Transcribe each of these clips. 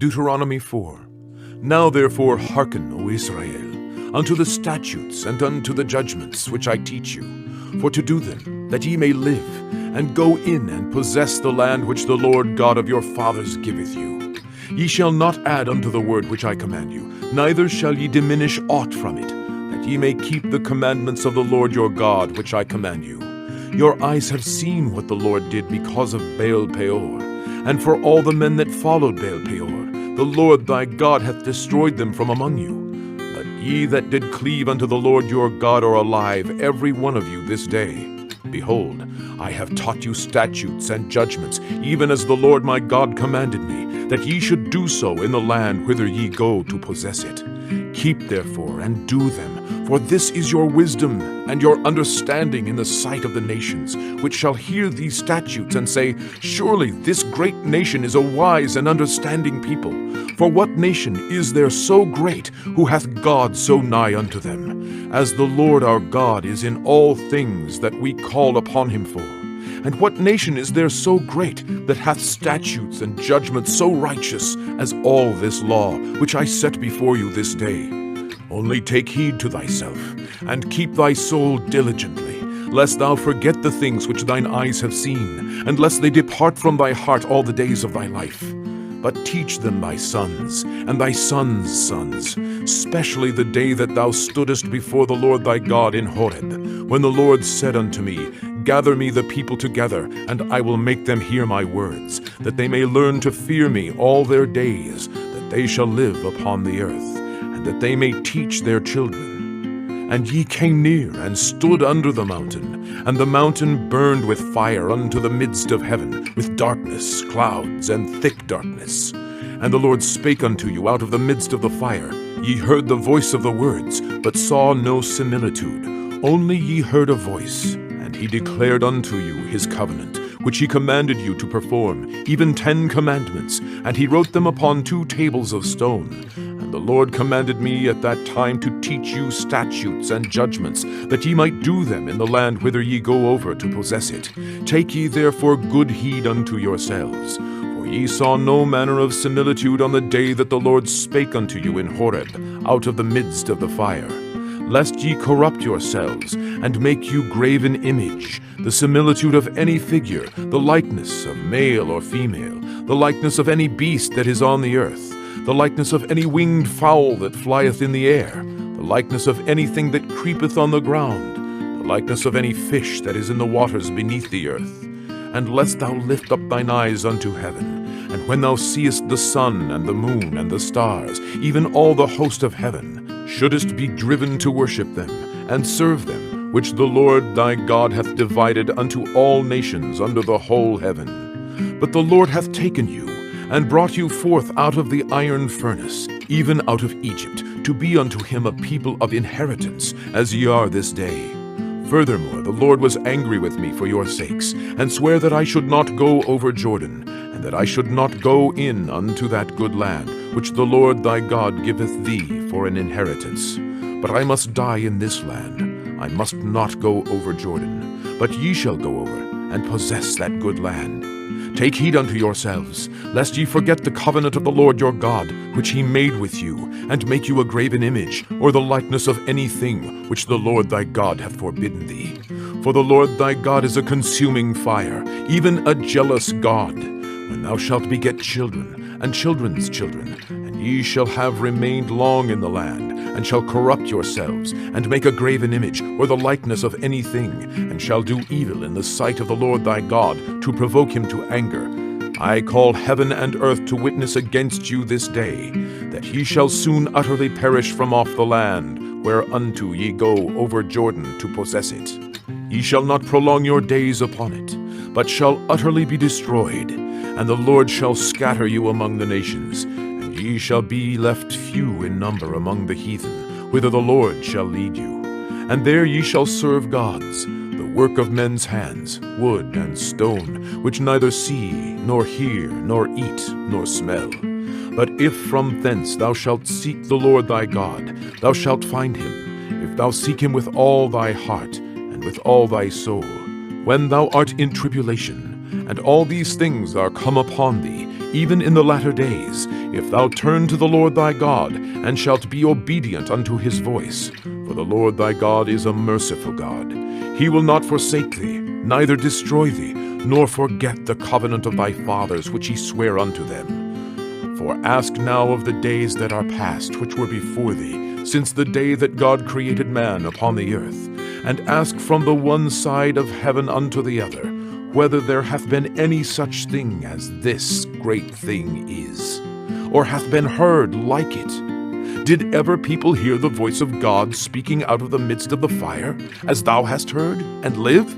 Deuteronomy 4. Now therefore hearken, O Israel, unto the statutes and unto the judgments which I teach you, for to do them, that ye may live, and go in and possess the land which the Lord God of your fathers giveth you. Ye shall not add unto the word which I command you, neither shall ye diminish aught from it, that ye may keep the commandments of the Lord your God which I command you. Your eyes have seen what the Lord did because of Baal Peor, and for all the men that followed Baal Peor. The Lord thy God hath destroyed them from among you. But ye that did cleave unto the Lord your God are alive, every one of you this day. Behold, I have taught you statutes and judgments, even as the Lord my God commanded me, that ye should do so in the land whither ye go to possess it. Keep therefore and do them, for this is your wisdom and your understanding in the sight of the nations, which shall hear these statutes and say, Surely this great nation is a wise and understanding people. For what nation is there so great, who hath God so nigh unto them, as the Lord our God is in all things that we call upon him for? And what nation is there so great, that hath statutes and judgments so righteous as all this law, which I set before you this day? Only take heed to thyself, and keep thy soul diligently, lest thou forget the things which thine eyes have seen, and lest they depart from thy heart all the days of thy life. But teach them thy sons, and thy sons' sons, especially the day that thou stoodest before the Lord thy God in Horeb, when the Lord said unto me, Gather me the people together, and I will make them hear my words, that they may learn to fear me all their days, that they shall live upon the earth, and that they may teach their children. And ye came near, and stood under the mountain, and the mountain burned with fire unto the midst of heaven, with darkness, clouds, and thick darkness. And the Lord spake unto you out of the midst of the fire. Ye heard the voice of the words, but saw no similitude, only ye heard a voice. And he declared unto you his covenant, which he commanded you to perform, even 10 commandments, and he wrote them upon 2 tables of stone. And the Lord commanded me at that time to teach you statutes and judgments, that ye might do them in the land whither ye go over to possess it. Take ye therefore good heed unto yourselves, for ye saw no manner of similitude on the day that the Lord spake unto you in Horeb, out of the midst of the fire. Lest ye corrupt yourselves, and make you graven image, the similitude of any figure, the likeness of male or female, the likeness of any beast that is on the earth, the likeness of any winged fowl that flieth in the air, the likeness of anything that creepeth on the ground, the likeness of any fish that is in the waters beneath the earth. And lest thou lift up thine eyes unto heaven, and when thou seest the sun and the moon and the stars, even all the host of heaven, shouldest be driven to worship them, and serve them, which the Lord thy God hath divided unto all nations under the whole heaven. But the Lord hath taken you, and brought you forth out of the iron furnace, even out of Egypt, to be unto him a people of inheritance, as ye are this day. Furthermore, the Lord was angry with me for your sakes, and sware that I should not go over Jordan, and that I should not go in unto that good land, which the Lord thy God giveth thee for an inheritance. But I must die in this land. I must not go over Jordan, but ye shall go over, and possess that good land. Take heed unto yourselves, lest ye forget the covenant of the Lord your God, which he made with you, and make you a graven image, or the likeness of anything which the Lord thy God hath forbidden thee. For the Lord thy God is a consuming fire, even a jealous God. When thou shalt beget children, and children's children, and ye shall have remained long in the land, and shall corrupt yourselves, and make a graven image, or the likeness of anything, and shall do evil in the sight of the Lord thy God, to provoke him to anger, I call heaven and earth to witness against you this day, that ye shall soon utterly perish from off the land, whereunto ye go over Jordan to possess it. Ye shall not prolong your days upon it, but shall utterly be destroyed, and the Lord shall scatter you among the nations, and ye shall be left few in number among the heathen, whither the Lord shall lead you. And there ye shall serve gods, the work of men's hands, wood and stone, which neither see, nor hear, nor eat, nor smell. But if from thence thou shalt seek the Lord thy God, thou shalt find him, if thou seek him with all thy heart, and with all thy soul. When thou art in tribulation, and all these things are come upon thee, even in the latter days, if thou turn to the Lord thy God, and shalt be obedient unto his voice. For the Lord thy God is a merciful God. He will not forsake thee, neither destroy thee, nor forget the covenant of thy fathers which he sware unto them. For ask now of the days that are past, which were before thee, since the day that God created man upon the earth, and ask from the one side of heaven unto the other, whether there hath been any such thing as this great thing is, or hath been heard like it. Did ever people hear the voice of God speaking out of the midst of the fire, as thou hast heard, and live?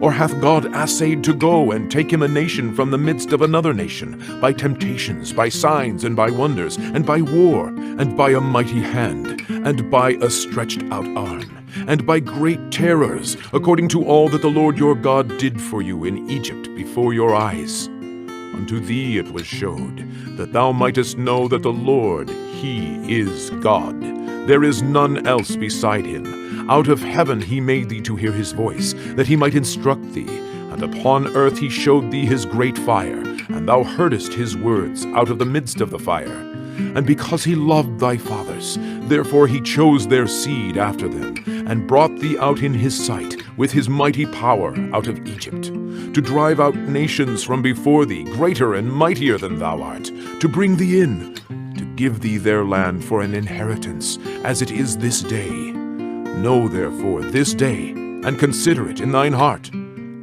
Or hath God assayed to go and take him a nation from the midst of another nation, by temptations, by signs, and by wonders, and by war, and by a mighty hand, and by a stretched out arm, and by great terrors, according to all that the Lord your God did for you in Egypt before your eyes? Unto thee it was showed, that thou mightest know that the Lord, he is God. There is none else beside him. Out of heaven he made thee to hear his voice, that he might instruct thee. And upon earth he showed thee his great fire, and thou heardest his words out of the midst of the fire. And because he loved thy fathers, therefore he chose their seed after them, and brought thee out in his sight with his mighty power out of Egypt, to drive out nations from before thee, greater and mightier than thou art, to bring thee in, to give thee their land for an inheritance, as it is this day. Know therefore this day, and consider it in thine heart,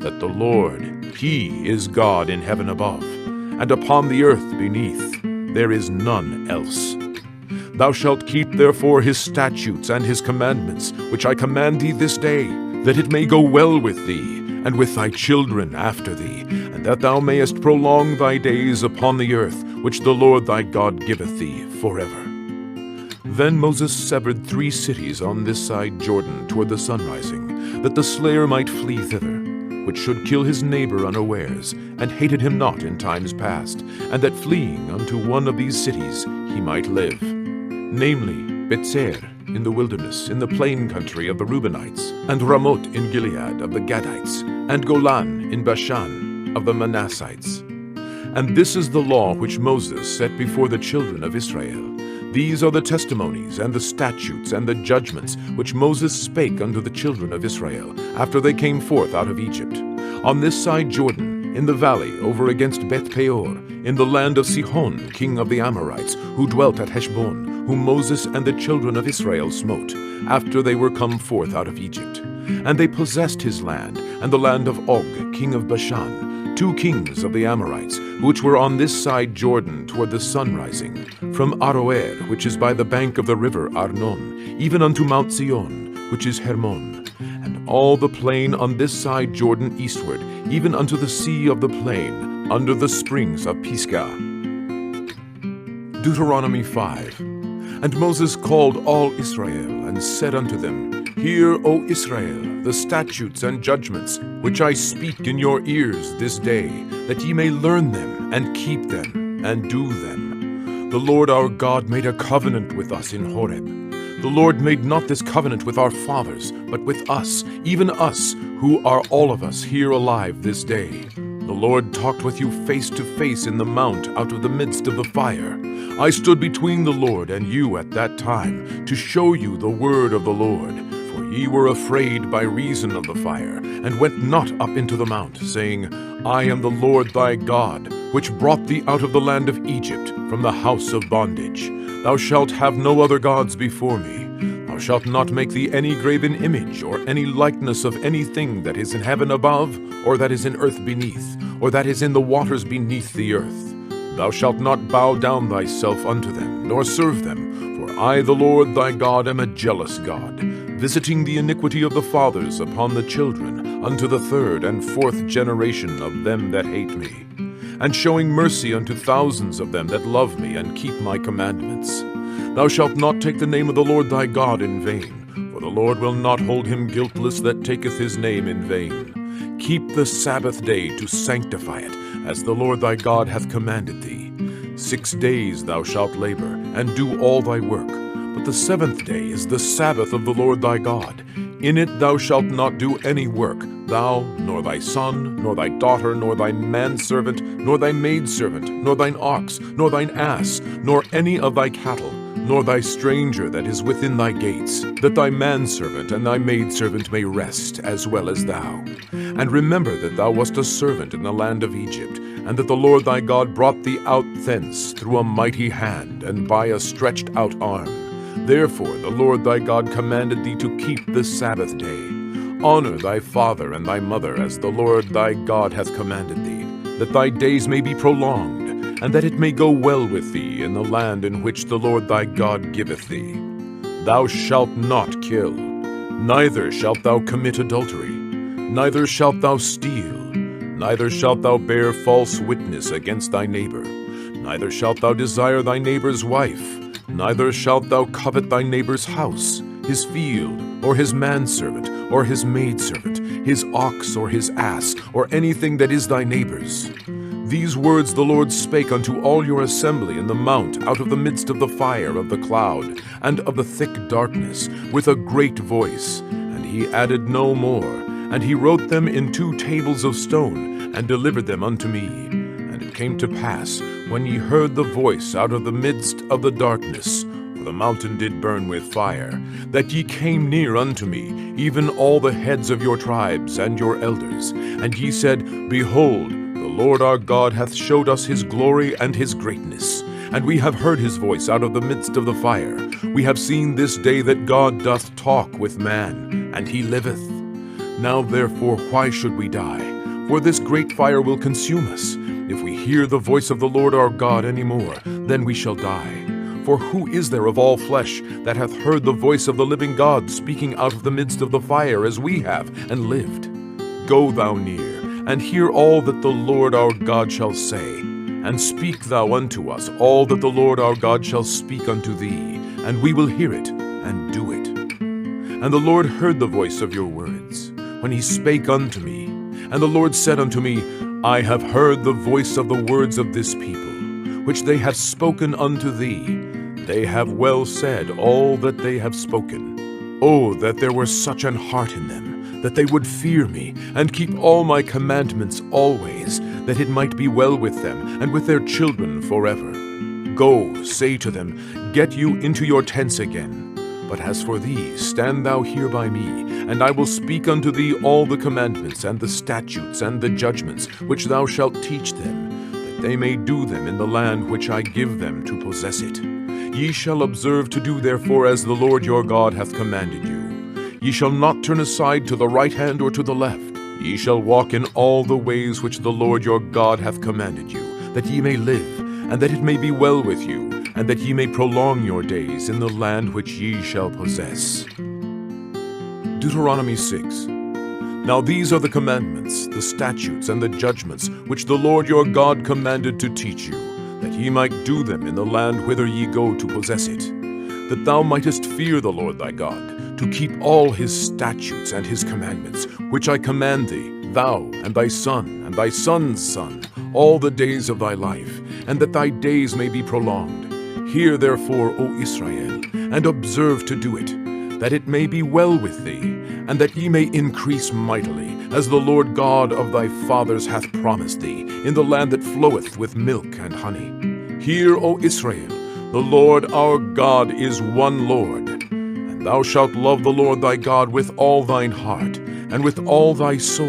that the Lord, he is God in heaven above, and upon the earth beneath. There is none else. Thou shalt keep therefore his statutes and his commandments, which I command thee this day, that it may go well with thee, and with thy children after thee, and that thou mayest prolong thy days upon the earth, which the Lord thy God giveth thee forever. Then Moses severed 3 cities on this side Jordan toward the sunrising, that the slayer might flee thither, which should kill his neighbor unawares, and hated him not in times past, and that fleeing unto one of these cities he might live, namely Betzer in the wilderness, in the plain country of the Reubenites, and Ramoth in Gilead of the Gadites, and Golan in Bashan of the Manassites. And this is the law which Moses set before the children of Israel. These are the testimonies and the statutes and the judgments which Moses spake unto the children of Israel, after they came forth out of Egypt, on this side Jordan, in the valley over against Beth-peor, in the land of Sihon, king of the Amorites, who dwelt at Heshbon, whom Moses and the children of Israel smote, after they were come forth out of Egypt. And they possessed his land, and the land of Og, king of Bashan, 2 kings of the Amorites, which were on this side Jordan toward the sunrising, from Aroer, which is by the bank of the river Arnon, even unto Mount Zion, which is Hermon, and all the plain on this side Jordan eastward, even unto the sea of the plain, under the springs of Pisgah. Deuteronomy 5. And Moses called all Israel, and said unto them, Hear, O Israel, the statutes and judgments, which I speak in your ears this day, that ye may learn them, and keep them, and do them. The Lord our God made a covenant with us in Horeb. The Lord made not this covenant with our fathers, but with us, even us, who are all of us here alive this day. The Lord talked with you face to face in the mount out of the midst of the fire. I stood between the Lord and you at that time, to show you the word of the Lord. For ye were afraid by reason of the fire, and went not up into the mount, saying, I am the Lord thy God, which brought thee out of the land of Egypt, from the house of bondage. Thou shalt have no other gods before me. Thou shalt not make thee any graven image, or any likeness of anything that is in heaven above, or that is in earth beneath, or that is in the waters beneath the earth. Thou shalt not bow down thyself unto them, nor serve them, for I the Lord thy God am a jealous God, visiting the iniquity of the fathers upon the children, unto the 3rd and 4th generation of them that hate me, and showing mercy unto thousands of them that love me and keep my commandments. Thou shalt not take the name of the Lord thy God in vain, for the Lord will not hold him guiltless that taketh his name in vain. Keep the Sabbath day to sanctify it, as the Lord thy God hath commanded thee. 6 days thou shalt labor, and do all thy work. But the 7th day is the Sabbath of the Lord thy God. In it thou shalt not do any work, thou, nor thy son, nor thy daughter, nor thy manservant, nor thy maidservant, nor thine ox, nor thine ass, nor any of thy cattle, nor thy stranger that is within thy gates, that thy manservant and thy maidservant may rest, as well as thou. And remember that thou wast a servant in the land of Egypt, and that the Lord thy God brought thee out thence through a mighty hand, and by a stretched out arm. Therefore the Lord thy God commanded thee to keep the Sabbath day. Honor thy father and thy mother, as the Lord thy God hath commanded thee, that thy days may be prolonged, and that it may go well with thee in the land in which the Lord thy God giveth thee. Thou shalt not kill, neither shalt thou commit adultery, neither shalt thou steal, neither shalt thou bear false witness against thy neighbor, neither shalt thou desire thy neighbor's wife, neither shalt thou covet thy neighbor's house, his field, or his manservant, or his maidservant, his ox, or his ass, or anything that is thy neighbor's. These words the Lord spake unto all your assembly in the mount out of the midst of the fire of the cloud, and of the thick darkness, with a great voice. And he added no more. And he wrote them in 2 tables of stone, and delivered them unto me. And it came to pass, when ye heard the voice out of the midst of the darkness, for the mountain did burn with fire, that ye came near unto me, even all the heads of your tribes and your elders. And ye said, Behold, the Lord our God hath showed us his glory and his greatness. And we have heard his voice out of the midst of the fire. We have seen this day that God doth talk with man, and he liveth. Now therefore why should we die? For this great fire will consume us. If we hear the voice of the Lord our God any more, then we shall die. For who is there of all flesh that hath heard the voice of the living God speaking out of the midst of the fire as we have, and lived? Go thou near, and hear all that the Lord our God shall say. And speak thou unto us all that the Lord our God shall speak unto thee, and we will hear it, and do it. And the Lord heard the voice of your words, when he spake unto me. And the Lord said unto me, I have heard the voice of the words of this people, which they have spoken unto thee. They have well said all that they have spoken. Oh, that there were such an heart in them, that they would fear me, and keep all my commandments always, that it might be well with them, and with their children forever. Go, say to them, Get you into your tents again. But as for thee, stand thou here by me, and I will speak unto thee all the commandments, and the statutes, and the judgments, which thou shalt teach them, that they may do them in the land which I give them to possess it. Ye shall observe to do therefore as the Lord your God hath commanded you. Ye shall not turn aside to the right hand or to the left. Ye shall walk in all the ways which the Lord your God hath commanded you, that ye may live, and that it may be well with you, and that ye may prolong your days in the land which ye shall possess. Deuteronomy 6. Now these are the commandments, the statutes, and the judgments, which the Lord your God commanded to teach you, that ye might do them in the land whither ye go to possess it, that thou mightest fear the Lord thy God, to keep all his statutes and his commandments, which I command thee, thou and thy son and thy son's son, all the days of thy life, and that thy days may be prolonged. Hear therefore, O Israel, and observe to do it, that it may be well with thee, and that ye may increase mightily, as the Lord God of thy fathers hath promised thee, in the land that floweth with milk and honey. Hear, O Israel, the Lord our God is one Lord, and thou shalt love the Lord thy God with all thine heart, and with all thy soul,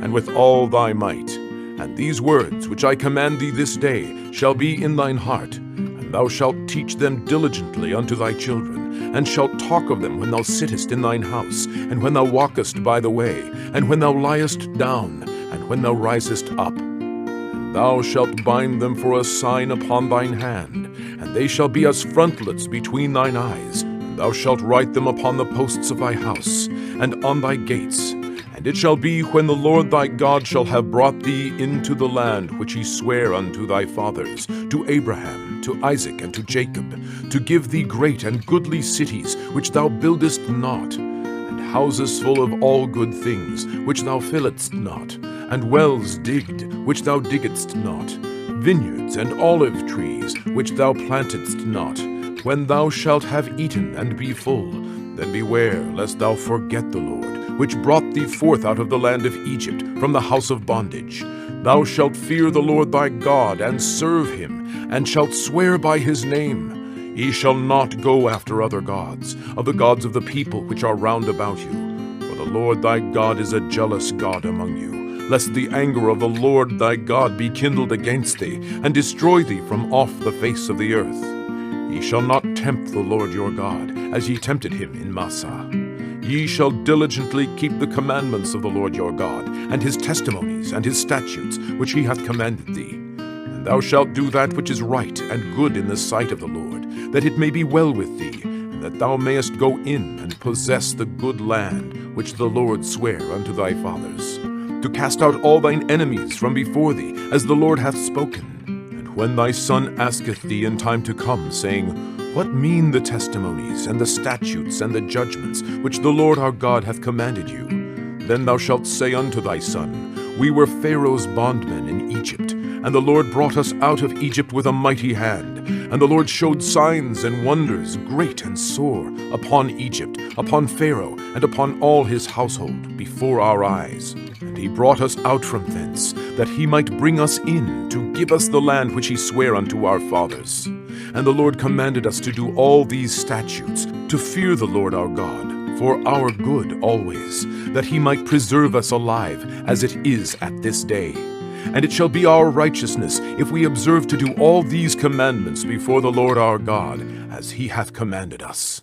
and with all thy might. And these words which I command thee this day shall be in thine heart, and thou shalt teach them diligently unto thy children, and shalt talk of them when thou sittest in thine house, and when thou walkest by the way, and when thou liest down, and when thou risest up. And thou shalt bind them for a sign upon thine hand, and they shall be as frontlets between thine eyes, and thou shalt write them upon the posts of thy house, and on thy gates. And it shall be when the Lord thy God shall have brought thee into the land which he sware unto thy fathers, to Abraham, to Isaac, and to Jacob, to give thee great and goodly cities, which thou buildest not, and houses full of all good things, which thou filledst not, and wells digged, which thou diggedst not, vineyards and olive trees, which thou plantedst not. When thou shalt have eaten and be full, Then beware, lest thou forget the Lord, which brought thee forth out of the land of Egypt, from the house of bondage. Thou shalt fear the Lord thy God, and serve him, and shalt swear by his name. Ye shall not go after other gods, of the gods of the people which are round about you. For the Lord thy God is a jealous God among you, lest the anger of the Lord thy God be kindled against thee, and destroy thee from off the face of the earth. Ye shall not tempt the Lord your God, as ye tempted him in Massah. Ye shall diligently keep the commandments of the Lord your God, and his testimonies, and his statutes, which he hath commanded thee. And thou shalt do that which is right and good in the sight of the Lord, that it may be well with thee, and that thou mayest go in and possess the good land which the Lord sware unto thy fathers, to cast out all thine enemies from before thee, as the Lord hath spoken. And when thy son asketh thee in time to come, saying, What mean the testimonies, and the statutes, and the judgments, which the Lord our God hath commanded you? Then thou shalt say unto thy son, We were Pharaoh's bondmen in Egypt, and the Lord brought us out of Egypt with a mighty hand. And the Lord showed signs and wonders, great and sore, upon Egypt, upon Pharaoh, and upon all his household, before our eyes. And he brought us out from thence, that he might bring us in, to give us the land which he sware unto our fathers. And the Lord commanded us to do all these statutes, to fear the Lord our God, for our good always, that he might preserve us alive, as it is at this day. And it shall be our righteousness, if we observe to do all these commandments before the Lord our God, as he hath commanded us.